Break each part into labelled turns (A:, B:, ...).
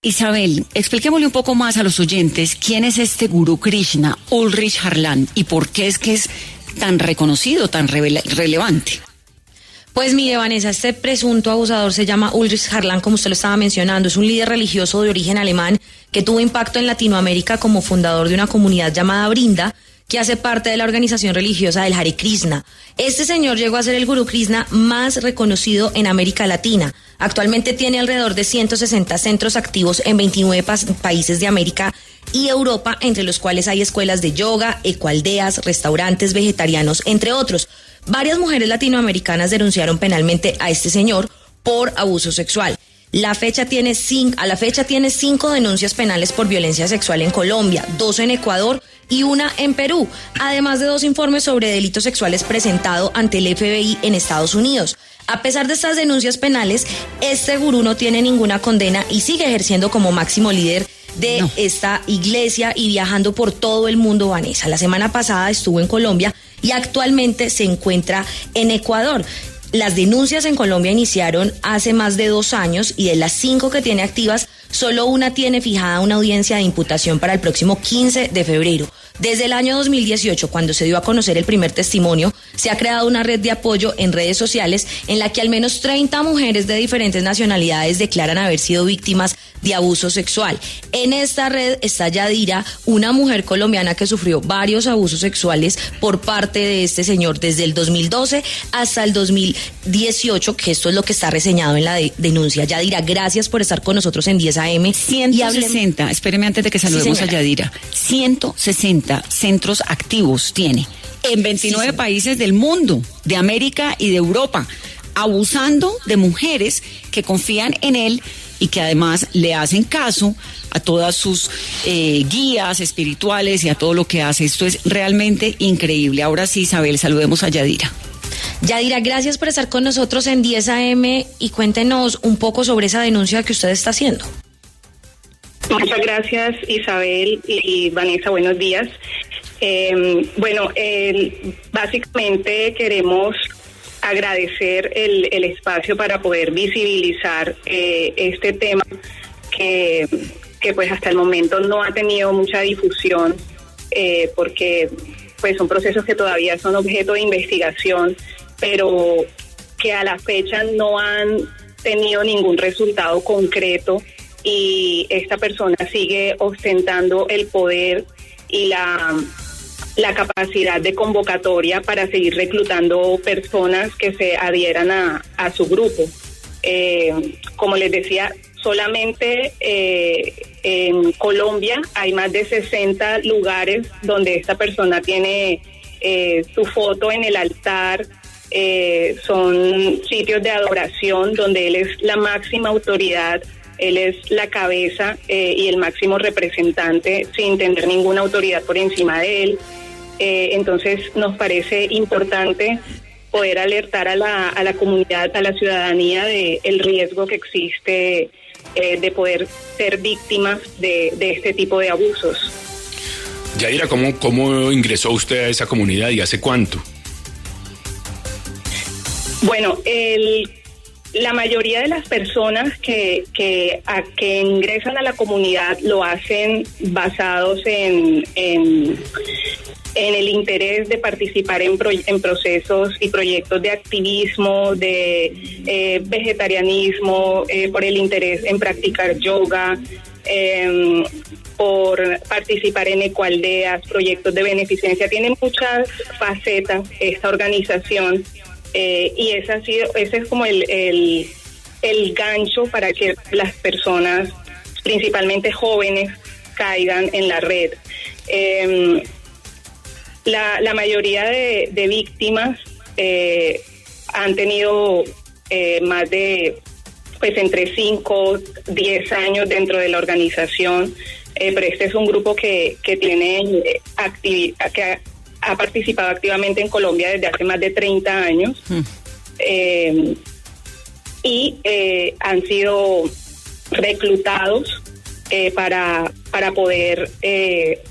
A: Isabel, expliquémosle un poco más a los oyentes quién es este gurú Krishna, Ulrich Harlan, y por qué es que es tan reconocido, tan relevante.
B: Pues mire, Vanessa, este presunto abusador se llama Ulrich Harlan, como usted lo estaba mencionando. Es un líder religioso de origen alemán que tuvo impacto en Latinoamérica como fundador de una comunidad llamada Brinda, que hace parte de la organización religiosa del Hare Krishna. Este señor llegó a ser el gurú Krishna más reconocido en América Latina. Actualmente tiene alrededor de 160 centros activos en 29 países de América y Europa, entre los cuales hay escuelas de yoga, ecoaldeas, restaurantes vegetarianos, entre otros. Varias mujeres latinoamericanas denunciaron penalmente a este señor por abuso sexual. A la fecha tiene 5 denuncias penales por violencia sexual en Colombia, 2 en Ecuador y 1 en Perú, además de 2 informes sobre delitos sexuales presentados ante el FBI en Estados Unidos. A pesar de estas denuncias penales, este gurú no tiene ninguna condena y sigue ejerciendo como máximo líder de esta iglesia y viajando por todo el mundo, Vanessa. La semana pasada estuvo en Colombia y actualmente se encuentra en Ecuador. Las denuncias en Colombia iniciaron hace más de 2 años y de las 5 que tiene activas, solo una tiene fijada una audiencia de imputación para el próximo 15 de febrero. Desde el año 2018, cuando se dio a conocer el primer testimonio, se ha creado una red de apoyo en redes sociales en la que al menos 30 mujeres de diferentes nacionalidades declaran haber sido víctimas de abuso sexual. En esta red está Yadira, una mujer colombiana que sufrió varios abusos sexuales por parte de este señor desde el 2012 hasta el 2018, que esto es lo que está reseñado en la denuncia. Yadira, gracias por estar con nosotros en 10 AM.
A: 160, espéreme antes de que saludemos a Yadira, 160 centros activos tiene en 29 países del mundo, de América y de Europa, abusando de mujeres que confían en él y que además le hacen caso a todas sus guías espirituales y a todo lo que hace. Esto es realmente increíble. Ahora sí, Isabel, saludemos a Yadira.
B: Yadira, gracias por estar con nosotros en 10 AM y cuéntenos un poco sobre esa denuncia que usted está haciendo.
C: Muchas gracias, Isabel y Vanessa, buenos días. Básicamente queremos agradecer el espacio para poder visibilizar este tema que pues hasta el momento no ha tenido mucha difusión porque pues son procesos que todavía son objeto de investigación, pero que a la fecha no han tenido ningún resultado concreto y esta persona sigue ostentando el poder y la capacidad de convocatoria para seguir reclutando personas que se adhieran a su grupo. Como les decía, solamente en Colombia hay más de 60 lugares donde esta persona tiene su foto en el altar. Son sitios de adoración donde él es la máxima autoridad. Él es la cabeza y el máximo representante sin tener ninguna autoridad por encima de él. Entonces nos parece importante poder alertar a la comunidad, a la ciudadanía del riesgo que existe de poder ser víctimas de este tipo de abusos.
D: Yadira, ¿cómo ingresó usted a esa comunidad y hace cuánto? Bueno,
C: la mayoría de las personas que ingresan a la comunidad lo hacen basados en el interés de participar en procesos y proyectos de activismo, de vegetarianismo, por el interés en practicar yoga, por participar en ecoaldeas, proyectos de beneficencia. Tiene muchas facetas esta organización. Y ese es como el gancho para que las personas, principalmente jóvenes, caigan en la red. La mayoría de víctimas han tenido más de, pues, entre 5, 10 años dentro de la organización, pero este es un grupo que tiene que ha participado activamente en Colombia desde hace más de 30 años y han sido reclutados para poder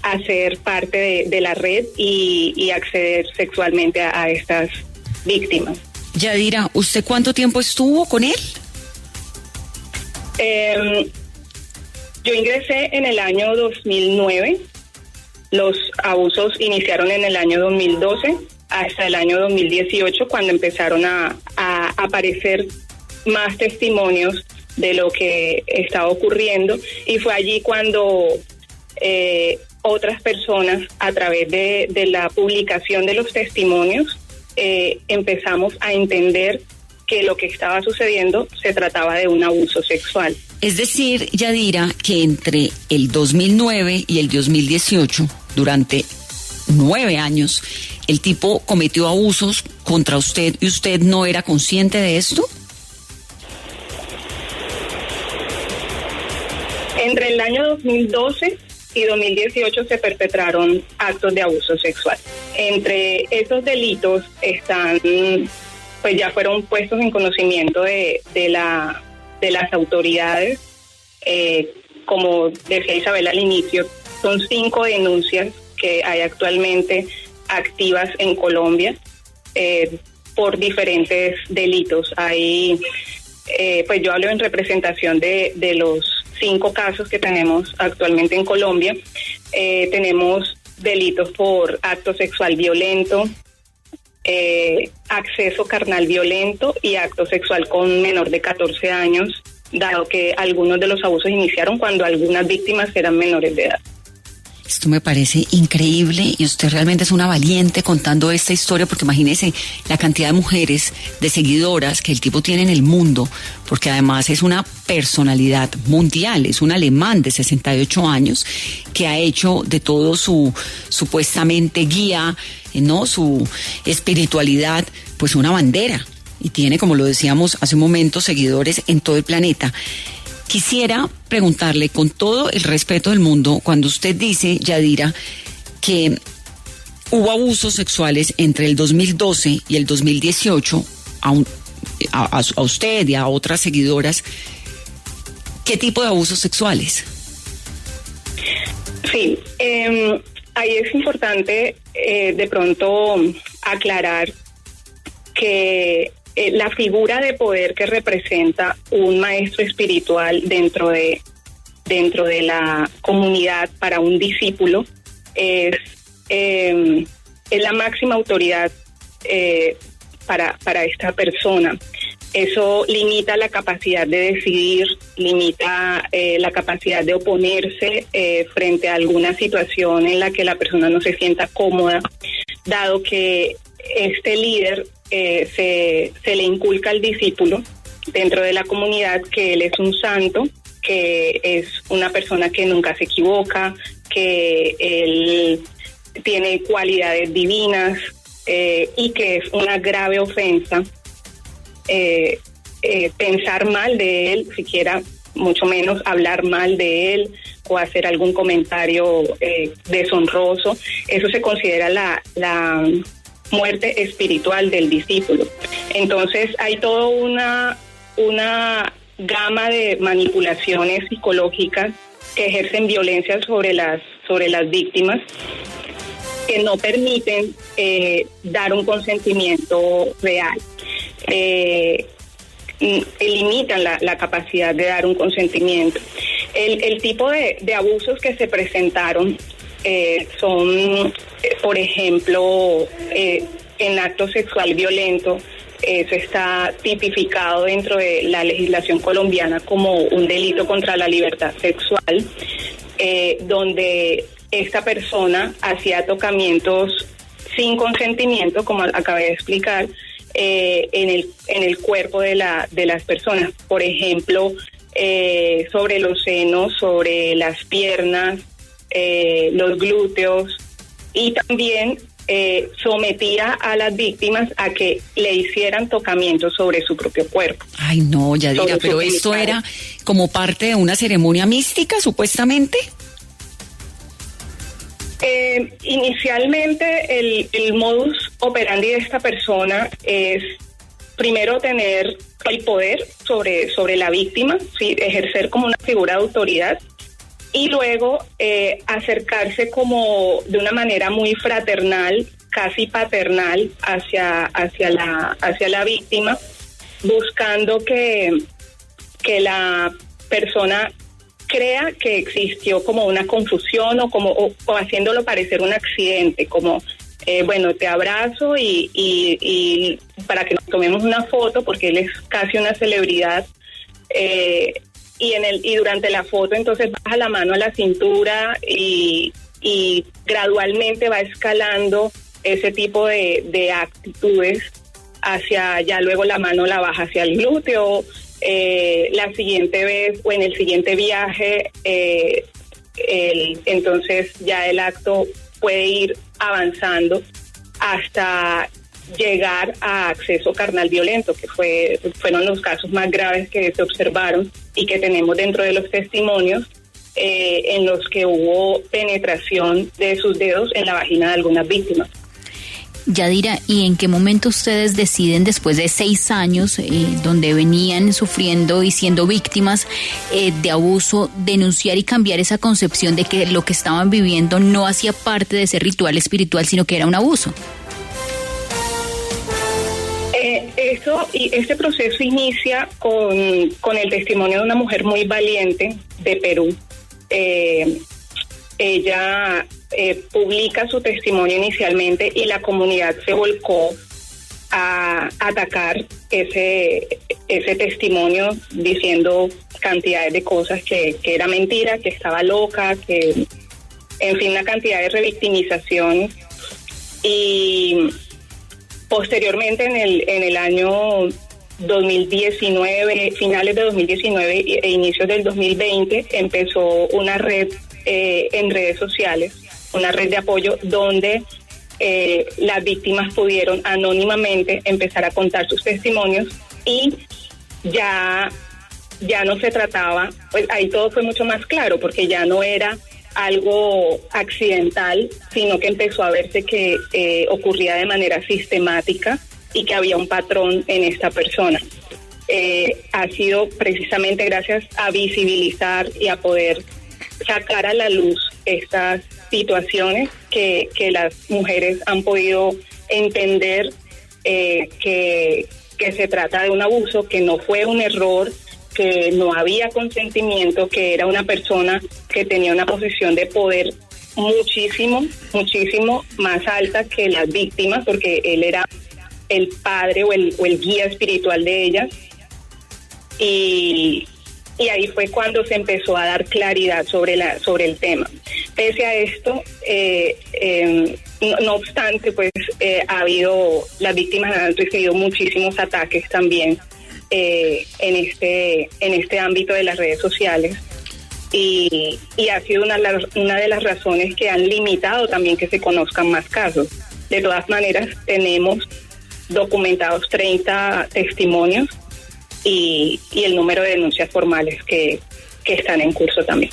C: hacer parte de la red y acceder sexualmente a estas víctimas.
A: Yadira, ¿usted cuánto tiempo estuvo con él?
C: Yo ingresé en el año 2009, los abusos iniciaron en el año 2012 hasta el año 2018, cuando empezaron a aparecer más testimonios de lo que estaba ocurriendo, y fue allí cuando otras personas, a través de la publicación de los testimonios, empezamos a entender que lo que estaba sucediendo se trataba de un abuso sexual.
A: Es decir, Yadira, que entre el 2009 y el 2018, durante 9 años, el tipo cometió abusos contra usted y usted no era consciente de esto.
C: Entre el año 2012 y 2018 se perpetraron actos de abuso sexual. Entre esos delitos están, pues ya fueron puestos en conocimiento de las autoridades. Como decía Isabel al inicio, son 5 denuncias que hay actualmente activas en Colombia por diferentes delitos. Hay, pues yo hablo en representación de los 5 casos que tenemos actualmente en Colombia. Tenemos delitos por acto sexual violento, acceso carnal violento y acto sexual con menor de 14 años, dado que algunos de los abusos iniciaron cuando algunas víctimas eran menores de edad.
A: Esto me parece increíble y usted realmente es una valiente contando esta historia, porque imagínese la cantidad de mujeres, de seguidoras que el tipo tiene en el mundo, porque además es una personalidad mundial, es un alemán de 68 años que ha hecho de todo su supuestamente guía, ¿no? Su espiritualidad, pues una bandera, y tiene, como lo decíamos hace un momento, seguidores en todo el planeta. Quisiera preguntarle, con todo el respeto del mundo, cuando usted dice, Yadira, que hubo abusos sexuales entre el 2012 y el 2018 a usted y a otras seguidoras, ¿qué tipo de abusos sexuales?
C: Sí, ahí es importante de pronto aclarar que la figura de poder que representa un maestro espiritual dentro de la comunidad para un discípulo es la máxima autoridad para esta persona. Eso limita la capacidad de decidir, limita la capacidad de oponerse frente a alguna situación en la que la persona no se sienta cómoda, dado que este líder se le inculca al discípulo dentro de la comunidad que él es un santo, que es una persona que nunca se equivoca, que él tiene cualidades divinas y que es una grave ofensa pensar mal de él, siquiera mucho menos hablar mal de él o hacer algún comentario deshonroso. Eso se considera la muerte espiritual del discípulo. Entonces hay toda una gama de manipulaciones psicológicas que ejercen violencia sobre las víctimas, que no permiten dar un consentimiento real. Limitan la capacidad de dar un consentimiento. El tipo de abusos que se presentaron son, por ejemplo, en acto sexual violento. Eso está tipificado dentro de la legislación colombiana como un delito contra la libertad sexual, donde esta persona hacía tocamientos sin consentimiento, como acabé de explicar, en el cuerpo de las personas. Por ejemplo, sobre los senos, sobre las piernas, los glúteos, y también sometía a las víctimas a que le hicieran tocamientos sobre su propio cuerpo.
A: Ay, no, Yadira, pero esto era como parte de una ceremonia mística, supuestamente.
C: Inicialmente el modus operandi de esta persona es primero tener el poder sobre la víctima, ¿sí? Ejercer como una figura de autoridad, y luego acercarse como de una manera muy fraternal, casi paternal hacia la víctima, buscando que la persona crea que existió como una confusión o haciéndolo parecer un accidente, como bueno, te abrazo y para que nos tomemos una foto, porque él es casi una celebridad, y durante la foto entonces baja la mano a la cintura y gradualmente va escalando ese tipo de actitudes hacia, ya luego la mano la baja hacia el glúteo. La siguiente vez o en el siguiente viaje, entonces ya el acto puede ir avanzando hasta llegar a acceso carnal violento, que fueron los casos más graves que se observaron y que tenemos dentro de los testimonios, en los que hubo penetración de sus dedos en la vagina de algunas víctimas.
E: Yadira, ¿y en qué momento ustedes deciden, después de 6 años, donde venían sufriendo y siendo víctimas de abuso, denunciar y cambiar esa concepción de que lo que estaban viviendo no hacía parte de ese ritual espiritual, sino que era un abuso?
C: Este proceso inicia con el testimonio de una mujer muy valiente de Perú. Ella publica su testimonio inicialmente y la comunidad se volcó a atacar ese testimonio, diciendo cantidades de cosas, que era mentira, que estaba loca, que, en fin, una cantidad de revictimización. Y posteriormente, en el año 2019, finales de 2019 e inicios del 2020, empezó una red en redes sociales, una red de apoyo donde las víctimas pudieron anónimamente empezar a contar sus testimonios, y ya no se trataba, pues ahí todo fue mucho más claro, porque ya no era algo accidental, sino que empezó a verse que ocurría de manera sistemática y que había un patrón en esta persona. Ha sido precisamente gracias a visibilizar y a poder sacar a la luz estas situaciones que las mujeres han podido entender que se trata de un abuso, que no fue un error, que no había consentimiento, que era una persona que tenía una posición de poder muchísimo más alta que las víctimas, porque él era el padre o el guía espiritual de ellas. Y ahí fue cuando se empezó a dar claridad sobre el tema. Pese a esto, no obstante, pues las víctimas han recibido muchísimos ataques también en este ámbito de las redes sociales, y ha sido una de las razones que han limitado también que se conozcan más casos. De todas maneras, tenemos documentados 30 testimonios y el número de denuncias formales que están en curso también.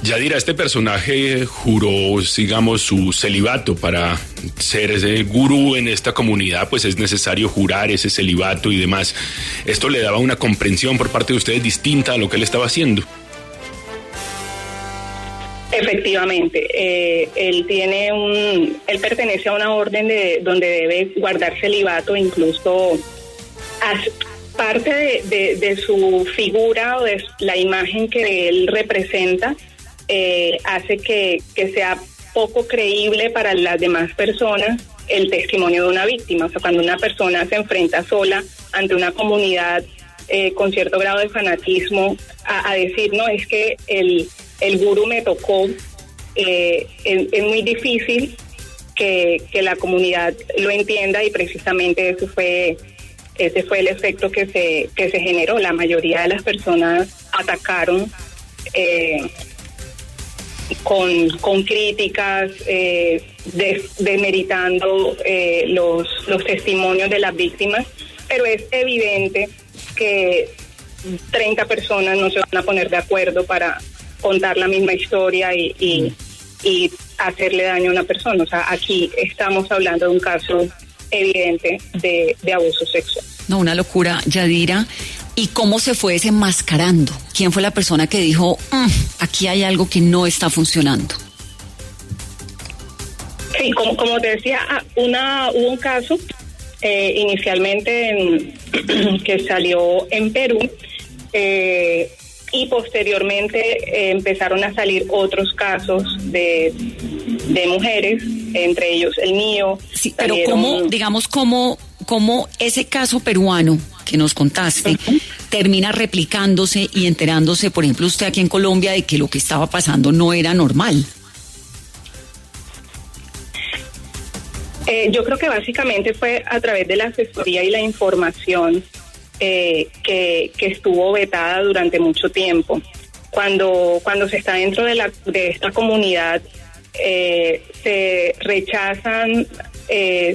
D: Yadira, este personaje juró, digamos, su celibato. Para ser ese gurú en esta comunidad, pues es necesario jurar ese celibato y demás. ¿Esto le daba una comprensión por parte de ustedes distinta a lo que él estaba haciendo?
C: Efectivamente, él pertenece a una orden donde debe guardar celibato, incluso parte de su figura o de la imagen que él representa, hace que sea poco creíble para las demás personas el testimonio de una víctima. O sea, cuando una persona se enfrenta sola ante una comunidad con cierto grado de fanatismo a decir, no, es que el gurú me tocó, es muy difícil que la comunidad lo entienda, y precisamente ese fue el efecto que se generó. La mayoría de las personas atacaron con críticas, demeritando los testimonios de las víctimas, pero es evidente que 30 personas no se van a poner de acuerdo para contar la misma historia y hacerle daño a una persona. O sea, aquí estamos hablando de un caso evidente de abuso sexual.
A: No, una locura, Yadira. ¿Y cómo se fue desenmascarando? ¿Quién fue la persona que dijo, aquí hay algo que no está funcionando?
C: Sí, como te decía, hubo un caso inicialmente que salió en Perú, y posteriormente empezaron a salir otros casos de mujeres, entre ellos el mío.
A: Sí, pero ¿cómo ese caso peruano que nos contaste termina replicándose y enterándose, por ejemplo, usted aquí en Colombia, de que lo que estaba pasando no era normal?
C: Yo creo que básicamente fue a través de la asesoría y la información que estuvo vetada durante mucho tiempo. Cuando se está dentro de esta comunidad, se rechazan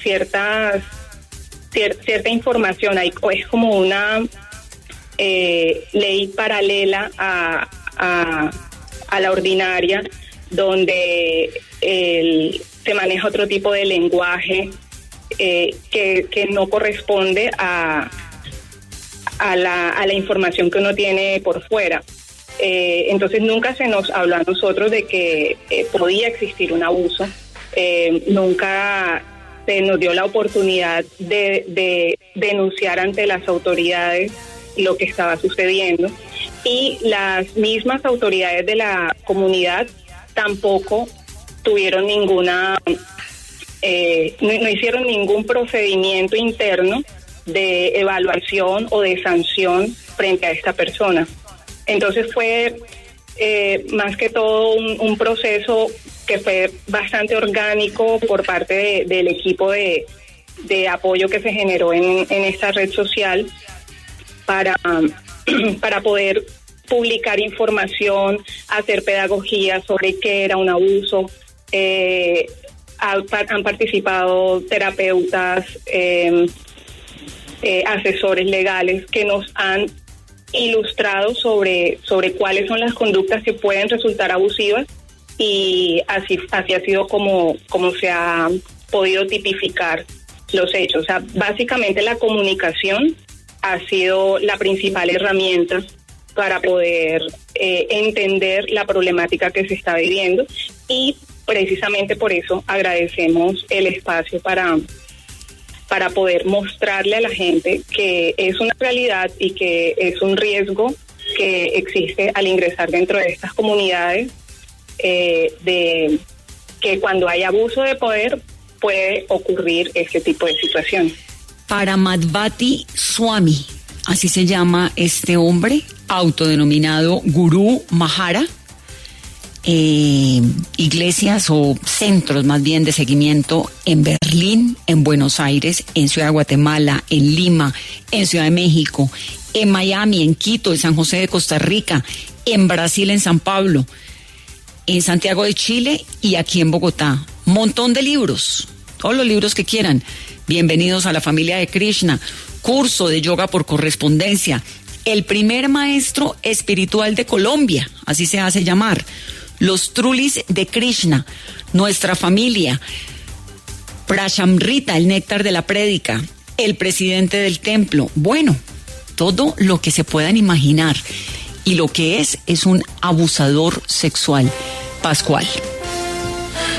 C: cierta información. Es como una ley paralela a la ordinaria, donde se maneja otro tipo de lenguaje que no corresponde a la información que uno tiene por fuera. Entonces nunca se nos habló a nosotros de que podía existir un abuso. Nunca se nos dio la oportunidad de denunciar ante las autoridades lo que estaba sucediendo, y las mismas autoridades de la comunidad tampoco tuvieron no hicieron ningún procedimiento interno de evaluación o de sanción frente a esta persona. Entonces fue más que todo un proceso que fue bastante orgánico por parte del equipo de apoyo que se generó en esta red social para poder publicar información, hacer pedagogía sobre qué era un abuso. Han participado terapeutas, asesores legales que nos han ilustrado sobre cuáles son las conductas que pueden resultar abusivas, y así ha sido como se ha podido tipificar los hechos. O sea, básicamente la comunicación ha sido la principal herramienta para poder entender la problemática que se está viviendo, y precisamente por eso agradecemos el espacio para poder mostrarle a la gente que es una realidad y que es un riesgo que existe al ingresar dentro de estas comunidades, de que cuando hay abuso de poder puede ocurrir este tipo de situación.
A: Para Madhvati Swami, así se llama este hombre, autodenominado Gurú Mahara, iglesias o centros más bien de seguimiento en Berlín, en Buenos Aires, en Ciudad de Guatemala, en Lima, en Ciudad de México, en Miami, en Quito, en San José de Costa Rica, en Brasil, en San Pablo, en Santiago de Chile y aquí en Bogotá. Montón de libros, todos los libros que quieran. Bienvenidos a la familia de Krishna, curso de yoga por correspondencia, el primer maestro espiritual de Colombia, así se hace llamar, los Trulis de Krishna, nuestra familia, Prashamrita, el néctar de la prédica, el presidente del templo, bueno, todo lo que se puedan imaginar, y lo que es un abusador sexual. Pascual.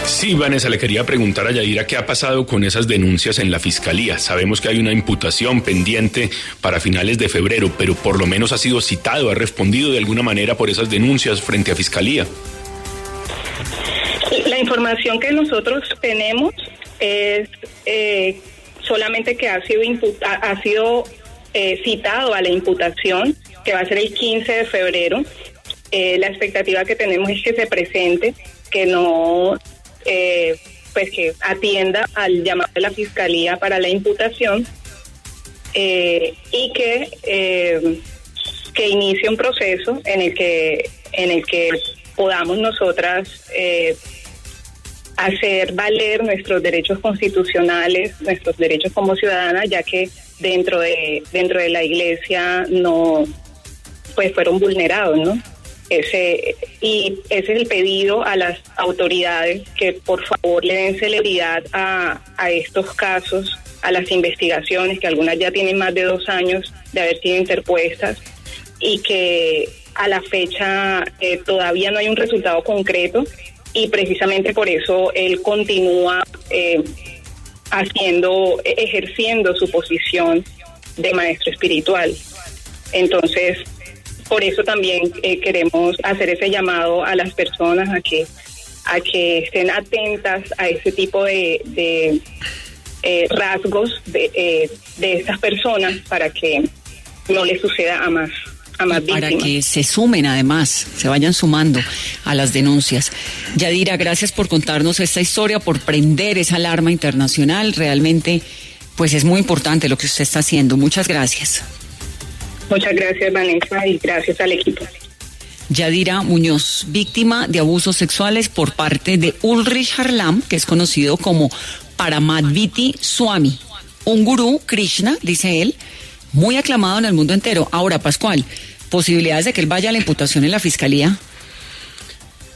D: Sí, Vanessa, le quería preguntar a Yadira qué ha pasado con esas denuncias en la Fiscalía. Sabemos que hay una imputación pendiente para finales de febrero, pero por lo menos ha sido citado, ha respondido de alguna manera por esas denuncias frente a Fiscalía.
C: La información que nosotros tenemos es solamente que ha sido citado a la imputación, que va a ser el 15 de febrero. La expectativa que tenemos es que se presente, que no... pues que atienda al llamado de la Fiscalía para la imputación, y que inicie un proceso en el que podamos nosotras hacer valer nuestros derechos constitucionales, nuestros derechos como ciudadanas, ya que dentro de la iglesia no, pues fueron vulnerados, ¿no? Ese es el pedido a las autoridades, que por favor le den celeridad a estos casos, a las investigaciones, que algunas ya tienen más de 2 años de haber sido interpuestas, y que a la fecha todavía no hay un resultado concreto, y precisamente por eso él continúa ejerciendo su posición de maestro espiritual. Entonces, por eso también queremos hacer ese llamado a las personas a que estén atentas a ese tipo de rasgos de estas personas para que no les suceda a más víctimas.
A: Para que se sumen, además, se vayan sumando a las denuncias. Yadira, gracias por contarnos esta historia, por prender esa alarma internacional. Realmente, pues es muy importante lo que usted está haciendo. Muchas gracias.
C: Muchas gracias, Vanessa, y gracias al equipo.
A: Yadira Muñoz, víctima de abusos sexuales por parte de Ulrich Harlam, que es conocido como Paramadviti Swami, un gurú Krishna, dice él, muy aclamado en el mundo entero. Ahora, Pascual, ¿posibilidades de que él vaya a la imputación en la fiscalía?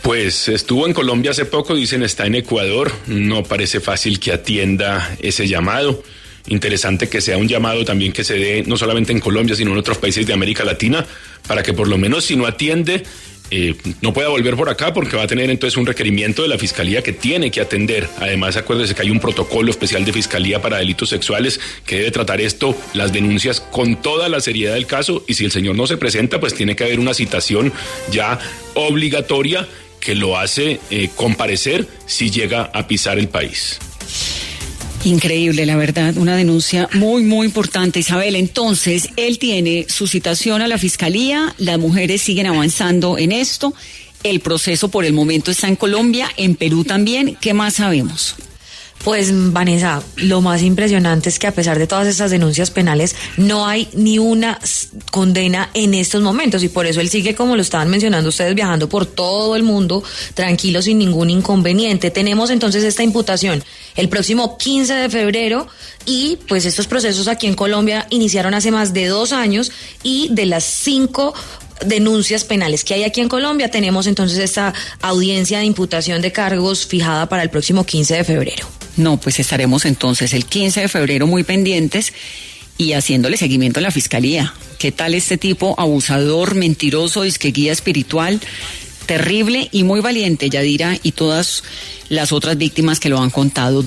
D: Pues estuvo en Colombia hace poco, dicen está en Ecuador, no parece fácil que atienda ese llamado. Interesante que sea un llamado también que se dé no solamente en Colombia, sino en otros países de América Latina, para que por lo menos si no atiende, no pueda volver por acá, porque va a tener entonces un requerimiento de la Fiscalía que tiene que atender. Además, acuérdese que hay un protocolo especial de Fiscalía para delitos sexuales que debe tratar las denuncias con toda la seriedad del caso, y si el señor no se presenta, pues tiene que haber una citación ya obligatoria que lo hace comparecer si llega a pisar el país.
A: Increíble, la verdad, una denuncia muy, muy importante. Isabel, entonces, él tiene su citación a la fiscalía, las mujeres siguen avanzando en esto, el proceso por el momento está en Colombia, en Perú también. ¿Qué más sabemos?
B: Pues, Vanessa, lo más impresionante es que a pesar de todas esas denuncias penales, no hay ni una condena en estos momentos, y por eso él sigue, como lo estaban mencionando ustedes, viajando por todo el mundo, tranquilo, sin ningún inconveniente. Tenemos entonces esta imputación el próximo 15 de febrero, y pues estos procesos aquí en Colombia iniciaron hace más de 2 años, y de las 5 denuncias penales que hay aquí en Colombia, tenemos entonces esta audiencia de imputación de cargos fijada para el próximo 15 de febrero.
A: No, pues estaremos entonces el 15 de febrero muy pendientes y haciéndole seguimiento a la fiscalía. ¿Qué tal este tipo abusador, mentiroso, disque guía espiritual? Terrible y muy valiente, Yadira, y todas las otras víctimas que lo han contado.